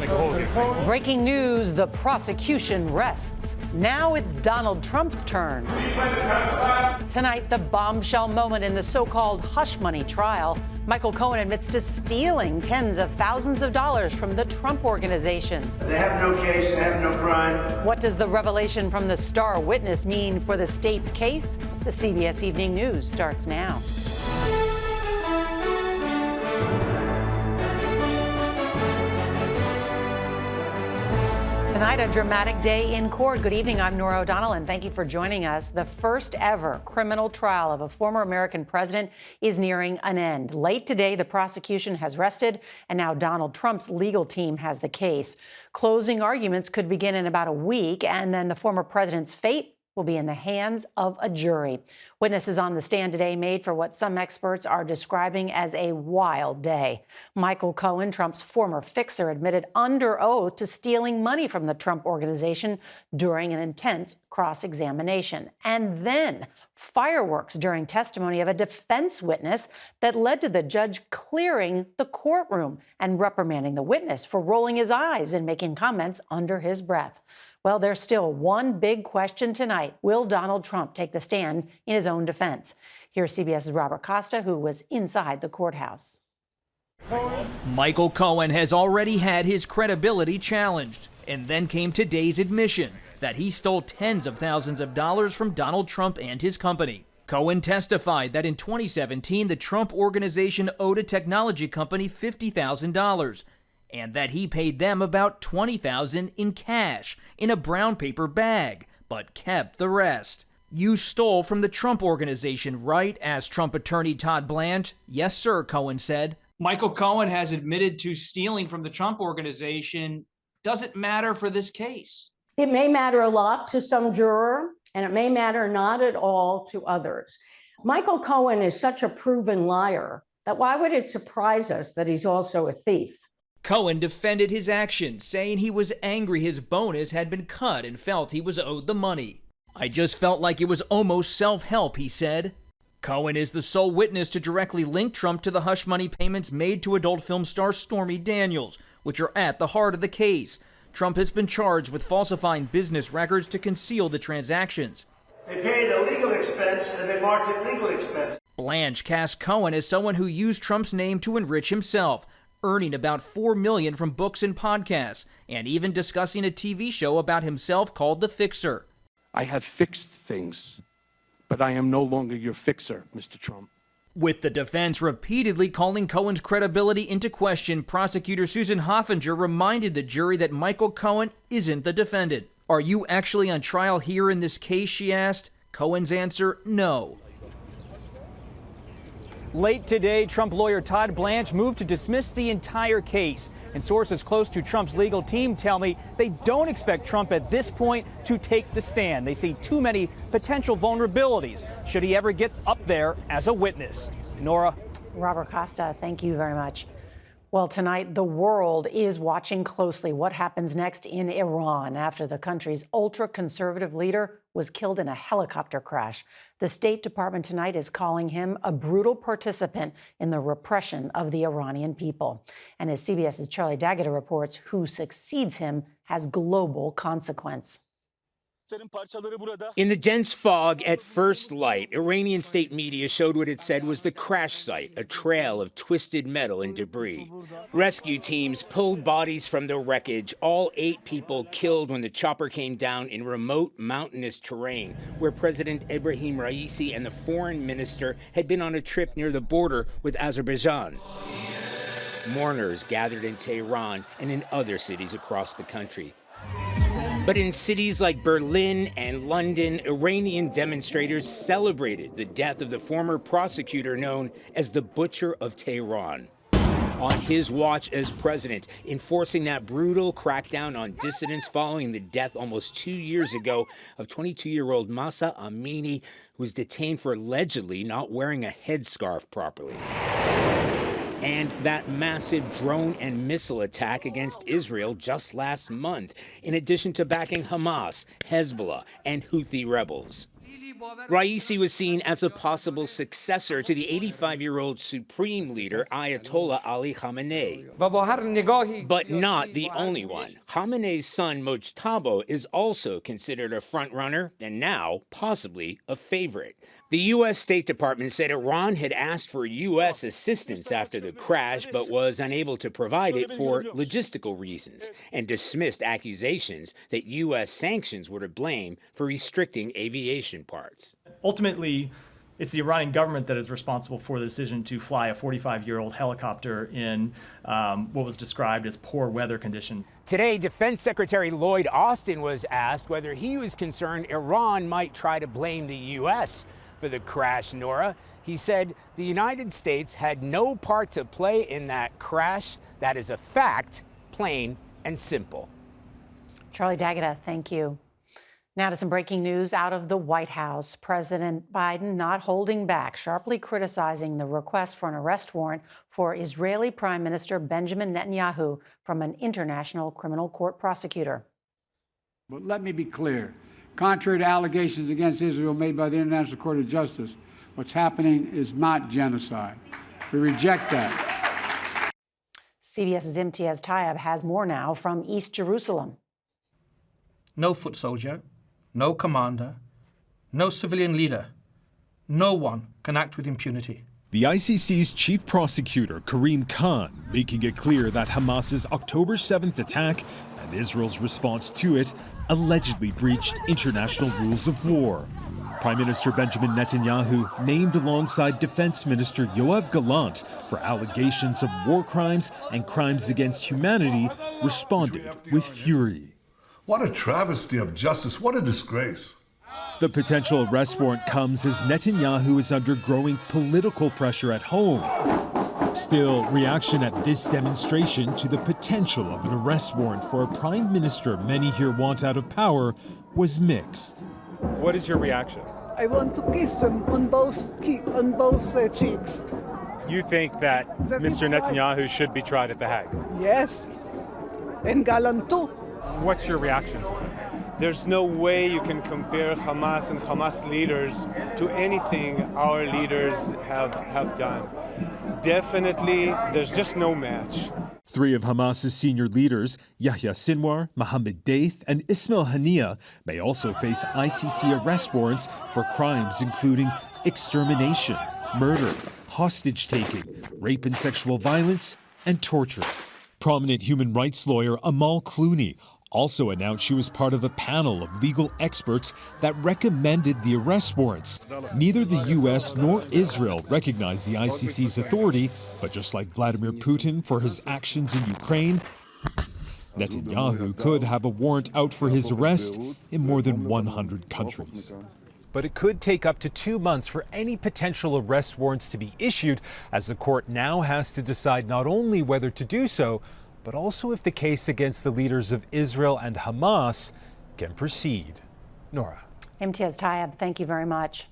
Breaking news, the prosecution rests. Now it's Donald Trump's turn. Tonight, the bombshell moment in the so-called hush money trial. Michael Cohen admits to stealing tens of thousands of dollars from the Trump Organization. They have no case, they have no crime. What does the revelation from the star witness mean for the state's case? The CBS Evening News starts now. Tonight, a dramatic day in court. Good evening, I'm Norah O'Donnell, and thank you for joining us. The first ever criminal trial of a former American president is nearing an end. Late today, the prosecution has rested, and now Donald Trump's legal team has the case. Closing arguments could begin in about a week, and then the former president's fate will be in the hands of a jury. Witnesses on the stand today made for what some experts are describing as a wild day. Michael Cohen, Trump's former fixer, admitted under oath to stealing money from the Trump Organization during an intense cross-examination. And then fireworks during testimony of a defense witness that led to the judge clearing the courtroom and reprimanding the witness for rolling his eyes and making comments under his breath. Well, there's still one big question tonight. Will Donald Trump take the stand in his own defense? Here's CBS's Robert Costa, who was inside the courthouse. Michael Cohen has already had his credibility challenged, and then came today's admission that he stole tens of thousands of dollars from Donald Trump and his company. Cohen testified that in 2017, the Trump Organization owed a technology company $50,000. And that he paid them about $20,000 in cash in a brown paper bag, but kept the rest. You stole from the Trump Organization, right? Asked Trump attorney Todd Blanche. Yes, sir, Cohen said. Michael Cohen has admitted to stealing from the Trump Organization. Does it matter for this case? It may matter a lot to some juror, and it may matter not at all to others. Michael Cohen is such a proven liar that why would it surprise us that he's also a thief? Cohen defended his actions, saying he was angry his bonus had been cut and felt he was owed the money. I just felt like it was almost self-help, he said. Cohen is the sole witness to directly link Trump to the hush money payments made to adult film star Stormy Daniels, which are at the heart of the case. Trump has been charged with falsifying business records to conceal the transactions. They paid a legal expense and they marked it legal expense. Blanche cast Cohen as someone who used Trump's name to enrich himself, earning about $4 million from books and podcasts, and even discussing a TV show about himself called The Fixer. I have fixed things, but I am no longer your fixer, Mr. Trump. With the defense repeatedly calling Cohen's credibility into question, prosecutor Susan Hoffinger reminded the jury that Michael Cohen isn't the defendant. Are you actually on trial here in this case, she asked. Cohen's answer, no. Late today, Trump lawyer Todd Blanche moved to dismiss the entire case. And sources close to Trump's legal team tell me they don't expect Trump at this point to take the stand. They see too many potential vulnerabilities should he ever get up there as a witness. Nora. Robert Costa, thank you very much. Well, tonight, the world is watching closely what happens next in Iran after the country's ultra-conservative leader was killed in a helicopter crash. The State Department tonight is calling him a brutal participant in the repression of the Iranian people. And as CBS's Charlie Daggett reports, who succeeds him has global consequence. In the dense fog at first light, Iranian state media showed what it said was the crash site, a trail of twisted metal and debris. Rescue teams pulled bodies from the wreckage, all 8 people killed when the chopper came down in remote mountainous terrain, where President Ebrahim Raisi and the foreign minister had been on a trip near the border with Azerbaijan. Mourners gathered in Tehran and in other cities across the country. But in cities like Berlin and London, Iranian demonstrators celebrated the death of the former prosecutor known as the Butcher of Tehran. On his watch as president, enforcing that brutal crackdown on dissidents following the death almost 2 years ago of 22-year-old Mahsa Amini, who was detained for allegedly not wearing a headscarf properly. And that massive drone and missile attack against Israel just last month, in addition to backing Hamas, Hezbollah, and Houthi rebels. Raisi was seen as a possible successor to the 85-year-old supreme leader Ayatollah Ali Khamenei, but not the only one. Khamenei's son Mojtaba is also considered a frontrunner and now possibly a favorite. The U.S. State Department said Iran had asked for U.S. assistance after the crash, but was unable to provide it for logistical reasons, and dismissed accusations that U.S. sanctions were to blame for restricting aviation parts. Ultimately, it's the Iranian government that is responsible for the decision to fly a 45-year-old helicopter in what was described as poor weather conditions. Today, Defense Secretary Lloyd Austin was asked whether he was concerned Iran might try to blame the U.S. for the crash, Nora. He said the United States had no part to play in that crash. That is a fact, plain and simple. Charlie D'Agata, thank you. Now to some breaking news out of the White House. President Biden not holding back, sharply criticizing the request for an arrest warrant for Israeli Prime Minister Benjamin Netanyahu from an international criminal court prosecutor. But let me be clear. Contrary to allegations against Israel made by the International Court of Justice, what's happening is not genocide. We reject that. CBS's Imtiaz Tayeb has more now from East Jerusalem. No foot soldier, no commander, no civilian leader. No one can act with impunity. The ICC's chief prosecutor, Karim Khan, making it clear that Hamas's October 7th attack and Israel's response to it allegedly breached international rules of war. Prime Minister Benjamin Netanyahu, named alongside Defense Minister Yoav Gallant for allegations of war crimes and crimes against humanity, responded with fury. What a travesty of justice. What a disgrace. The potential arrest warrant comes as Netanyahu is under growing political pressure at home. Still, reaction at this demonstration to the potential of an arrest warrant for a prime minister many here want out of power was mixed. What is your reaction? I want to kiss them on both cheeks. You think that Mr. Netanyahu should be tried at The Hague? Yes, and Gallant too. What's your reaction to it? There's no way you can compare Hamas and Hamas leaders to anything our leaders have done. Definitely, there's just no match. Three of Hamas's senior leaders, Yahya Sinwar, Mohammed Daith, and Ismail Haniyeh, may also face ICC arrest warrants for crimes including extermination, murder, hostage-taking, rape and sexual violence, and torture. Prominent human rights lawyer Amal Clooney also announced she was part of a panel of legal experts that recommended the arrest warrants. Neither the U.S. nor Israel recognize the ICC's authority, but just like Vladimir Putin for his actions in Ukraine, Netanyahu could have a warrant out for his arrest in more than 100 countries. But it could take up to 2 months for any potential arrest warrants to be issued, as the court now has to decide not only whether to do so, but also if the case against the leaders of Israel and Hamas can proceed. Nora. Imtiaz Tayeb, thank you very much.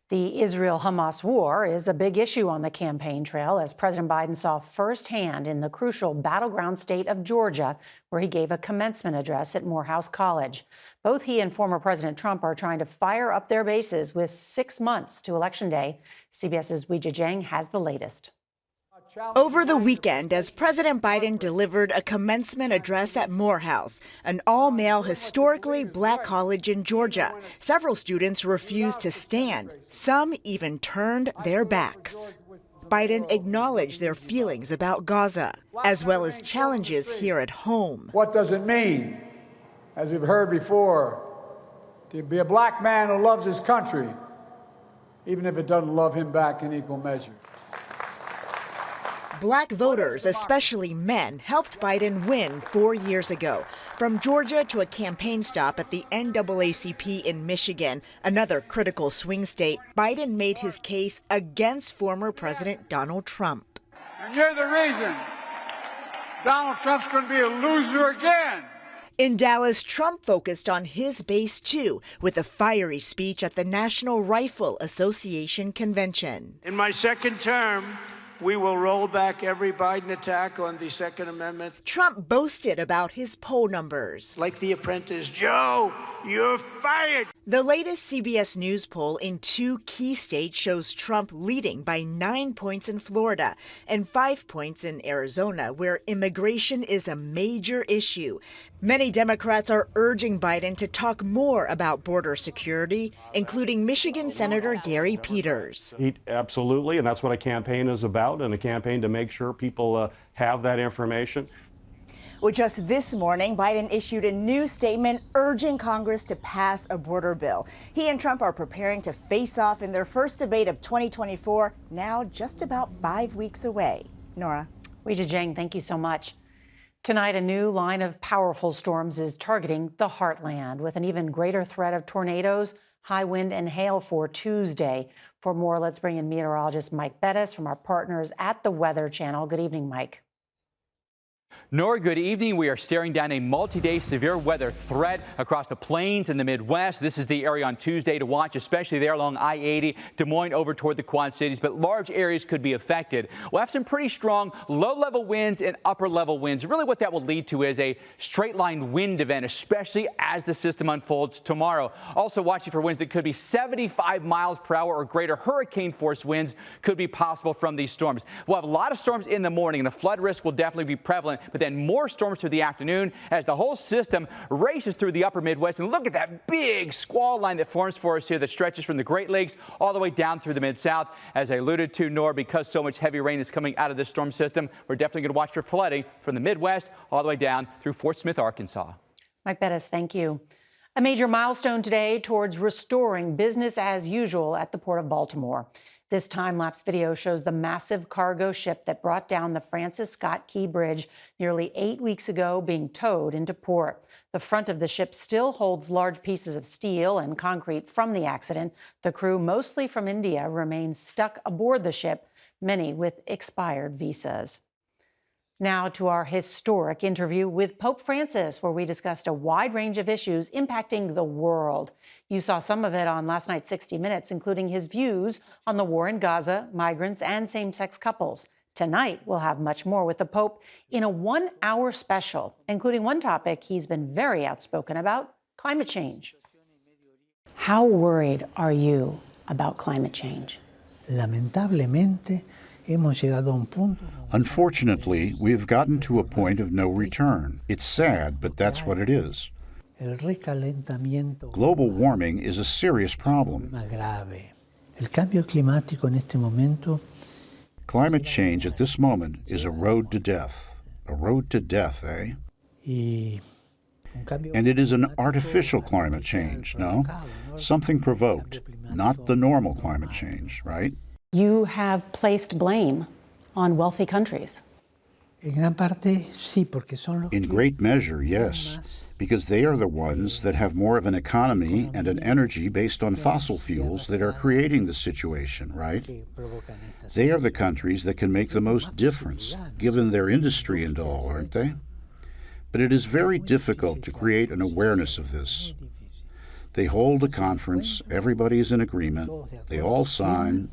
The Israel-Hamas war is a big issue on the campaign trail, as President Biden saw firsthand in the crucial battleground state of Georgia, where he gave a commencement address at Morehouse College. Both he and former President Trump are trying to fire up their bases with 6 months to Election Day. CBS's Weijia Jiang has the latest. Over the weekend, as President Biden delivered a commencement address at Morehouse, an all-male historically black college in Georgia, several students refused to stand. Some even turned their backs. Biden acknowledged their feelings about Gaza, as well as challenges here at home. What does it mean, as we've heard before, to be a black man who loves his country, even if it doesn't love him back in equal measure? Black voters, especially men, helped Biden win 4 years ago. From Georgia to a campaign stop at the NAACP in Michigan, another critical swing state, Biden made his case against former President Donald Trump. And you're the reason Donald Trump's going to be a loser again. In Dallas, Trump focused on his base, too, with a fiery speech at the National Rifle Association convention. In my second term, we will roll back every Biden attack on the Second Amendment. Trump boasted about his poll numbers. Like The Apprentice, Joe, you're fired. The latest CBS News poll in 2 key states shows Trump leading by 9 points in Florida and 5 points in Arizona, where immigration is a major issue. Many Democrats are urging Biden to talk more about border security, including Michigan Senator Gary Peters. Absolutely, and that's what a campaign is about, and a campaign to make sure people have that information. Well, just this morning, Biden issued a new statement urging Congress to pass a border bill. He and Trump are preparing to face off in their first debate of 2024, now just about 5 weeks away. Nora. Weijia Jiang, thank you so much. Tonight, a new line of powerful storms is targeting the heartland with an even greater threat of tornadoes, high wind, and hail for Tuesday. For more, let's bring in meteorologist Mike Bettis from our partners at the Weather Channel. Good evening, Mike. Nora, good evening. We are staring down a multi-day severe weather threat across the plains and the Midwest. This is the area on Tuesday to watch, especially there along I-80, Des Moines over toward the Quad Cities, but large areas could be affected. We'll have some pretty strong low-level winds and upper-level winds. Really what that will lead to is a straight-line wind event, especially as the system unfolds tomorrow. Also watching for winds that could be 75 miles per hour or greater. Hurricane-force winds could be possible from these storms. We'll have a lot of storms in the morning, and the flood risk will definitely be prevalent, but then more storms through the afternoon as the whole system races through the upper Midwest. And look at that big squall line that forms for us here that stretches from the Great Lakes all the way down through the Mid-South. As I alluded to, Nor, because so much heavy rain is coming out of this storm system, we're definitely going to watch for flooding from the Midwest all the way down through Fort Smith, Arkansas. Mike Bettis, thank you. A major milestone today towards restoring business as usual at the Port of Baltimore. This time-lapse video shows the massive cargo ship that brought down the Francis Scott Key Bridge nearly 8 weeks ago being towed into port. The front of the ship still holds large pieces of steel and concrete from the accident. The crew, mostly from India, remains stuck aboard the ship, many with expired visas. Now to our historic interview with Pope Francis, where we discussed a wide range of issues impacting the world. You saw some of it on last night's 60 Minutes, including his views on the war in Gaza, migrants, and same-sex couples. Tonight, we'll have much more with the Pope in a 1-hour special, including one topic he's been very outspoken about, climate change. How worried are you about climate change? Lamentablemente, hemos llegado a un punto. Unfortunately, we have gotten to a point of no return. It's sad, but that's what it is. Global warming is a serious problem. Climate change at this moment is a road to death. A road to death, eh? And it is an artificial climate change, no? Something provoked, not the normal climate change, right? You have placed blame on wealthy countries. In great measure, yes, because they are the ones that have more of an economy and an energy based on fossil fuels that are creating the situation, right? They are the countries that can make the most difference, given their industry and all, aren't they? But it is very difficult to create an awareness of this. They hold a conference, everybody is in agreement, they all sign,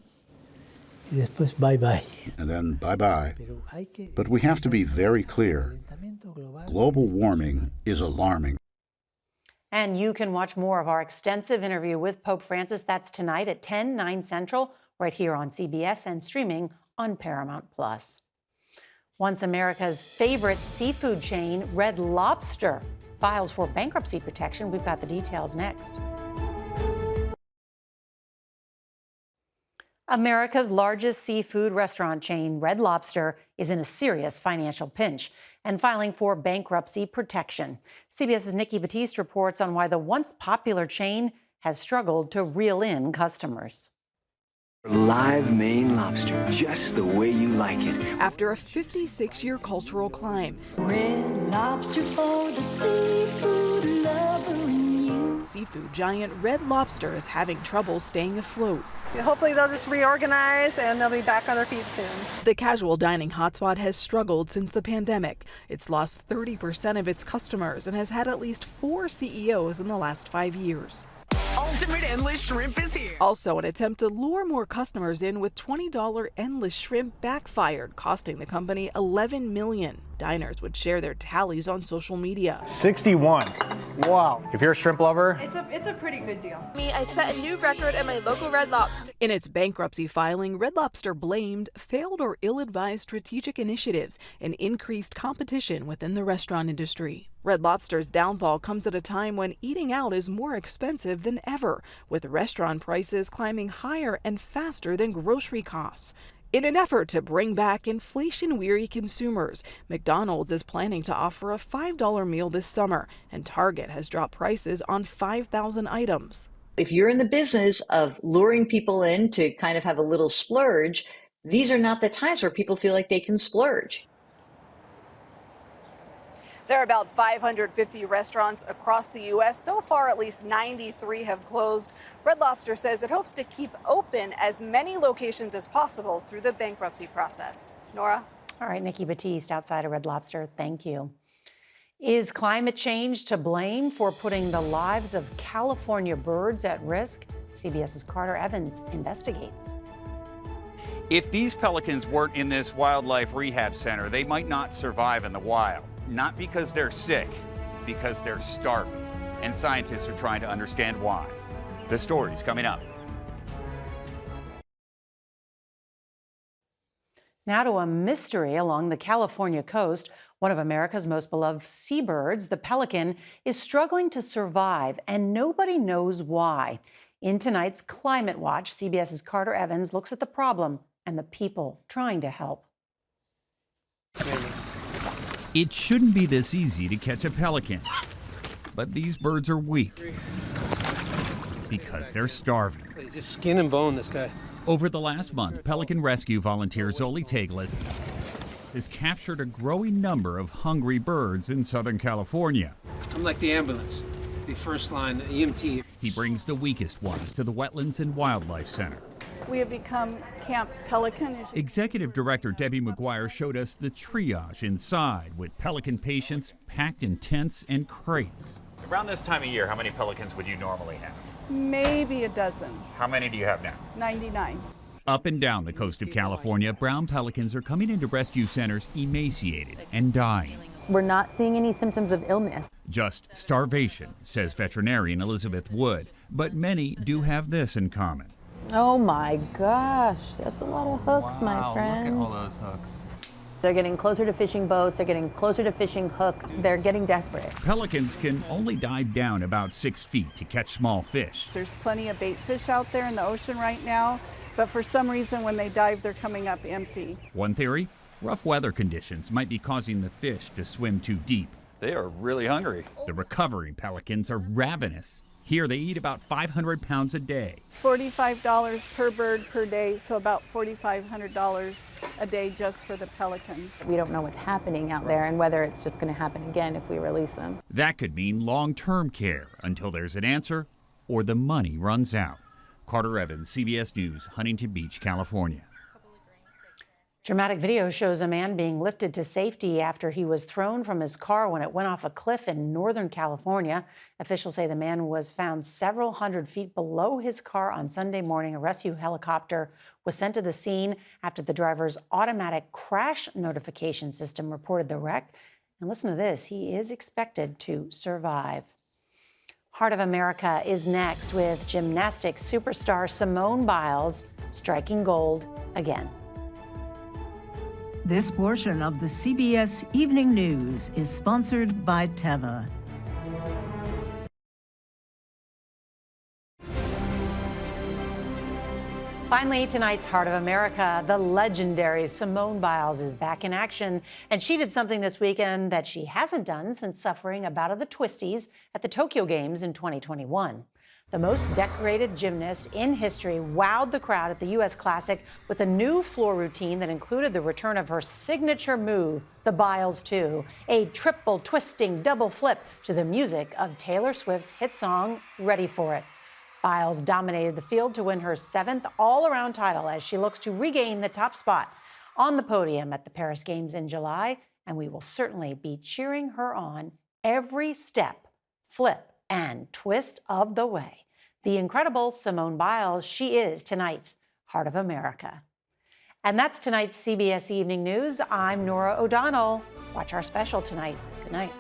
bye-bye. And then bye-bye. But we have to be very clear. Global warming is alarming. And you can watch more of our extensive interview with Pope Francis. That's tonight at 10, 9 Central, right here on CBS and streaming on Paramount+. Once America's favorite seafood chain, Red Lobster, files for bankruptcy protection. We've got the details next. America's largest seafood restaurant chain, Red Lobster, is in a serious financial pinch and filing for bankruptcy protection. CBS's Nikki Batiste reports on why the once popular chain has struggled to reel in customers. Live Maine lobster, just the way you like it. After a 56-year cultural climb, Red Lobster for the seafood lover in you. Seafood giant Red Lobster is having trouble staying afloat. Hopefully they'll just reorganize and they'll be back on their feet soon. The casual dining hotspot has struggled since the pandemic. It's lost 30% of its customers and has had at least 4 CEOs in the last 5 years. Ultimate Endless Shrimp is here. Also, an attempt to lure more customers in with $20 endless shrimp backfired, costing the company $11 million. Diners would share their tallies on social media. 61. Wow. If you're a shrimp lover, It's a pretty good deal. I set a new record at my local Red Lobster. In its bankruptcy filing, Red Lobster blamed failed or ill-advised strategic initiatives and increased competition within the restaurant industry. Red Lobster's downfall comes at a time when eating out is more expensive than ever, with restaurant prices climbing higher and faster than grocery costs. In an effort to bring back inflation-weary consumers, McDonald's is planning to offer a $5 meal this summer, and Target has dropped prices on 5,000 items. If you're in the business of luring people in to kind of have a little splurge, these are not the times where people feel like they can splurge. There are about 550 restaurants across the U.S. So far, at least 93 have closed. Red Lobster says it hopes to keep open as many locations as possible through the bankruptcy process. Nora? All right, Nikki Batiste outside of Red Lobster. Thank you. Is climate change to blame for putting the lives of California birds at risk? CBS's Carter Evans investigates. If these pelicans weren't in this wildlife rehab center, they might not survive in the wild. Not because they're sick, because they're starving. And scientists are trying to understand why. The story's coming up. Now to a mystery along the California coast. One of America's most beloved seabirds, the pelican, is struggling to survive, and nobody knows why. In tonight's Climate Watch, CBS's Carter Evans looks at the problem and the people trying to help. It shouldn't be this easy to catch a pelican, but these birds are weak because they're starving. He's just skin and bone, this guy. Over the last month, pelican rescue volunteer Zoli Teglis has captured a growing number of hungry birds in Southern California. I'm like the ambulance, the first line EMT. He brings the weakest ones to the Wetlands and Wildlife Center. We have become Camp Pelican. Executive Director Debbie McGuire showed us the triage inside, with pelican patients packed in tents and crates. Around this time of year, how many pelicans would you normally have? Maybe a dozen. How many do you have now? 99. Up and down the coast of California, brown pelicans are coming into rescue centers emaciated and dying. We're not seeing any symptoms of illness. Just starvation, says veterinarian Elizabeth Wood, but many do have this in common. Oh my gosh, that's a lot of hooks, my friend. Look at all those hooks. They're getting closer to fishing boats, they're getting closer to fishing hooks, they're getting desperate. Pelicans can only dive down about 6 feet to catch small fish. There's plenty of bait fish out there in the ocean right now, but for some reason when they dive, they're coming up empty. One theory, rough weather conditions might be causing the fish to swim too deep. They are really hungry. The recovering pelicans are ravenous. Here they eat about 500 pounds a day. $45 per bird per day, so about $4,500 a day just for the pelicans. We don't know what's happening out there and whether it's just going to happen again if we release them. That could mean long-term care until there's an answer or the money runs out. Carter Evans, CBS News, Huntington Beach, California. Dramatic video shows a man being lifted to safety after he was thrown from his car when it went off a cliff in Northern California. Officials say the man was found several hundred feet below his car on Sunday morning. A rescue helicopter was sent to the scene after the driver's automatic crash notification system reported the wreck. And listen to this, he is expected to survive. Heart of America is next with gymnastics superstar Simone Biles striking gold again. This portion of the CBS Evening News is sponsored by Teva. Finally, tonight's Heart of America, the legendary Simone Biles is back in action, and she did something this weekend that she hasn't done since suffering a bout of the twisties at the Tokyo Games in 2021. The most decorated gymnast in history wowed the crowd at the U.S. Classic with a new floor routine that included the return of her signature move, the Biles 2, a triple twisting double flip to the music of Taylor Swift's hit song, Ready for It. Biles dominated the field to win her 7th all-around title as she looks to regain the top spot on the podium at the Paris Games in July, and we will certainly be cheering her on every step, flip, and twist of the way. The incredible Simone Biles, she is tonight's Heart of America. And that's tonight's CBS Evening News. I'm Norah O'Donnell. Watch our special tonight. Good night.